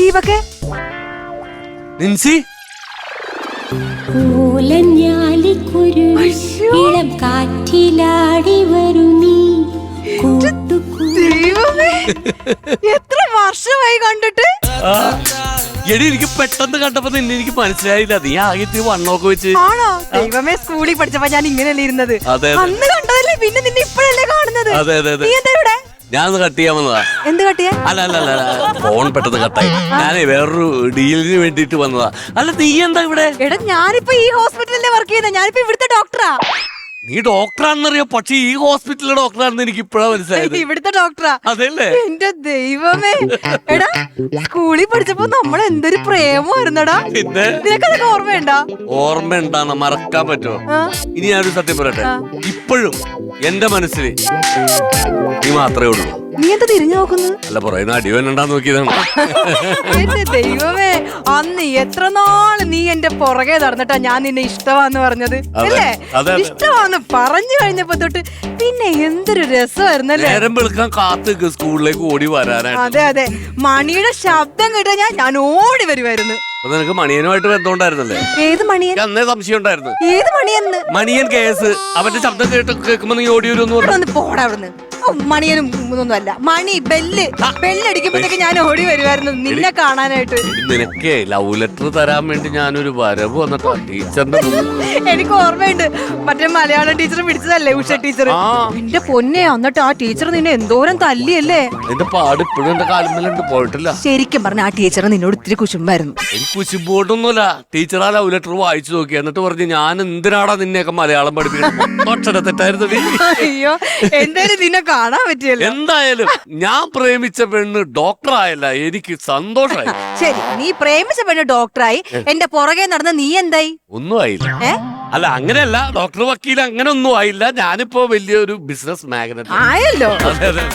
ദീപക്കെ നിൻസി ഇളം കാറ്റിലാടി വരൂ നീ. ദൈവമേ, എത്ര വർഷമായി കണ്ടിട്ട്. എടി എനിക്ക് പെട്ടെന്ന് കണ്ടപ്പോ നിന്നെ എനിക്ക് മനസ്സിലായില്ല. നീ ആകെ വണ്ണമൊക്കെ വെച്ച്. ആണോ? ദൈവമേ, സ്കൂളിൽ പഠിച്ചപ്പോ ഞാൻ ഇങ്ങനെയല്ലേ ഇരുന്നത്. അന്ന് കണ്ടതല്ലേ, പിന്നെ നിന്നെ ഇപ്പോഴല്ലേ കാണുന്നത്. അതെ അതെ അതെ. നീ എന്താ ഇവിടെ? ഞാൻ കട്ട് ചെയ്യാൻ വന്നതാ. എന്ത് കട്ടിയാ? അല്ല അല്ല അല്ല, ഫോൺ പെട്ടെന്ന് കട്ടായി. ഞാനേ വേറൊരു ഡീലിന് വേണ്ടിട്ട് വന്നതാ. അല്ല നീ എന്താ ഇവിടെ? എടാ, ഞാനിപ്പോ ഈ ഹോസ്പിറ്റലിലെ വർക്ക് ചെയ്യുന്ന. ഞാനിപ്പോ ഇവിടുത്തെ ഡോക്ടറാ. നീ ഡോക്ടറാണെന്നറിയോ, പക്ഷെ ഈ ഹോസ്പിറ്റലിലെ ഡോക്ടറാണെന്ന് എനിക്ക് ഇപ്പഴാ മനസ്സിലായത്. ഇവിടുത്തെ ഡോക്ടറാ. അതെല്ലേ? എന്റെ ദൈവമേ, എടാ സ്കൂളിൽ പഠിച്ചപ്പോ നമ്മൾ എന്തൊരു പ്രേമമായിരുന്നടാ. പിന്നെ നിനക്കതൊക്കെ ഓർമ്മയുണ്ടാ? ഓർമ്മ ഉണ്ടാന്ന് മറക്കാൻ പറ്റുമോ? ഇനി ഞാനൊരു സത്യം പറയട്ടെ, ഇപ്പോഴും എന്റെ മനസ്സിൽ നീ മാത്രമേ ഉള്ളൂ. നീ എന്താ തിരിഞ്ഞു നോക്കുന്നത്? അല്ല, പറയുന്ന അടിവനുണ്ടാന്ന് നോക്കിയതാണ്. എന്റെ ദൈവമേ, അന്ന് എത്ര നാള് നീ എന്റെ പുറകെ നടന്നിട്ടാ ഞാൻ നിന്നെ ഇഷ്ടമാന്ന് പറഞ്ഞത് അല്ലേ? ഇഷ്ടമാന്ന് പറഞ്ഞു കഴിഞ്ഞപ്പോ തൊട്ട് പിന്നെ എന്തൊരു രസമായിരുന്നല്ലേ. നേരം വെളുക്കാൻ കാത്ത് സ്കൂളിലേക്ക് ഓടി വരാനായിട്ട്. അതെ അതെ, മണിയുടെ ശബ്ദം കേട്ടാ ഞാൻ ഓടി വരുമായിരുന്നു. അപ്പൊ നിനക്ക് മണിയനുമായിട്ട് ബന്ധമുണ്ടായിരുന്നല്ലേ? ഏത് മണിയൻ? അന്നേ സംശയം ഉണ്ടായിരുന്നു. ഏത് മണിയെന്ന്? മണിയൻ കേസ്. അവന്റെ ശബ്ദം കേൾക്കുമ്പോ നീ ഓടി വരുമെന്ന് പറഞ്ഞു. പോടാ അവിടുന്ന്. മണിയനും ഒന്നും അല്ല, മണി ബെല്ലടിക്കുമ്പോഴത്തേക്ക് ഞാൻ ഓടി വരുമായിരുന്നു നിന്നെ കാണാനായിട്ട്. നിനക്കേ ലവ് ലെറ്റർ തരാൻ വേണ്ടി ഞാനൊരു വരവ് വന്നിട്ടാ ടീച്ചറിന്റെ. എനിക്ക് ഓർമ്മയുണ്ട്, മറ്റേ മലയാളം ടീച്ചർ പിടിച്ചതല്ലേ, ഉഷ ടീച്ചർ. എന്റെ പൊന്നെ, എന്നിട്ട് ആ ടീച്ചർ നിന്നെ എന്തോരം തല്ലിയല്ലേ. എന്റെ പാട് ഇപ്പോഴും എന്റെ കാലുമേലുണ്ട്, പോയിട്ടില്ല. ശരിക്കും പറഞ്ഞ ആ ടീച്ചർ നിന്നോട് ഇത്തിരി കുശുമ്പായിരുന്നു. എനിക്ക് കുശിമ്പോട്ടൊന്നുമില്ല. ടീച്ചർ ആ ലവ് ലെറ്റർ വായിച്ചു നോക്കി, എന്നിട്ട് പറഞ്ഞു ഞാൻ എന്തിനാടാ നിന്നെയൊക്കെ മലയാളം പഠിപ്പിക്കുന്നത്. അക്ഷര തെറ്റായിരുന്നു. അയ്യോ, എന്തായാലും നിന്നെ കാണാൻ പറ്റിയല്ലോ. എന്തായാലും ഞാൻ പ്രേമിച്ച പെണ്ണ് ഡോക്ടറായല്ല, എനിക്ക് സന്തോഷമായി. ശരി, നീ പ്രേമിച്ച പെണ്ണ് ഡോക്ടറായി, എന്റെ പുറകെ നടന്ന നീ എന്തായി? ഒന്നും ആയില്ല. അല്ല അങ്ങനെയല്ല, ഡോക്ടർ വക്കീൽ അങ്ങനെ ഒന്നും ആയില്ല. ഞാനിപ്പോ വലിയൊരു ബിസിനസ് മാഗ്നറ്റ് ആയല്ലോ. അതെ അതെ.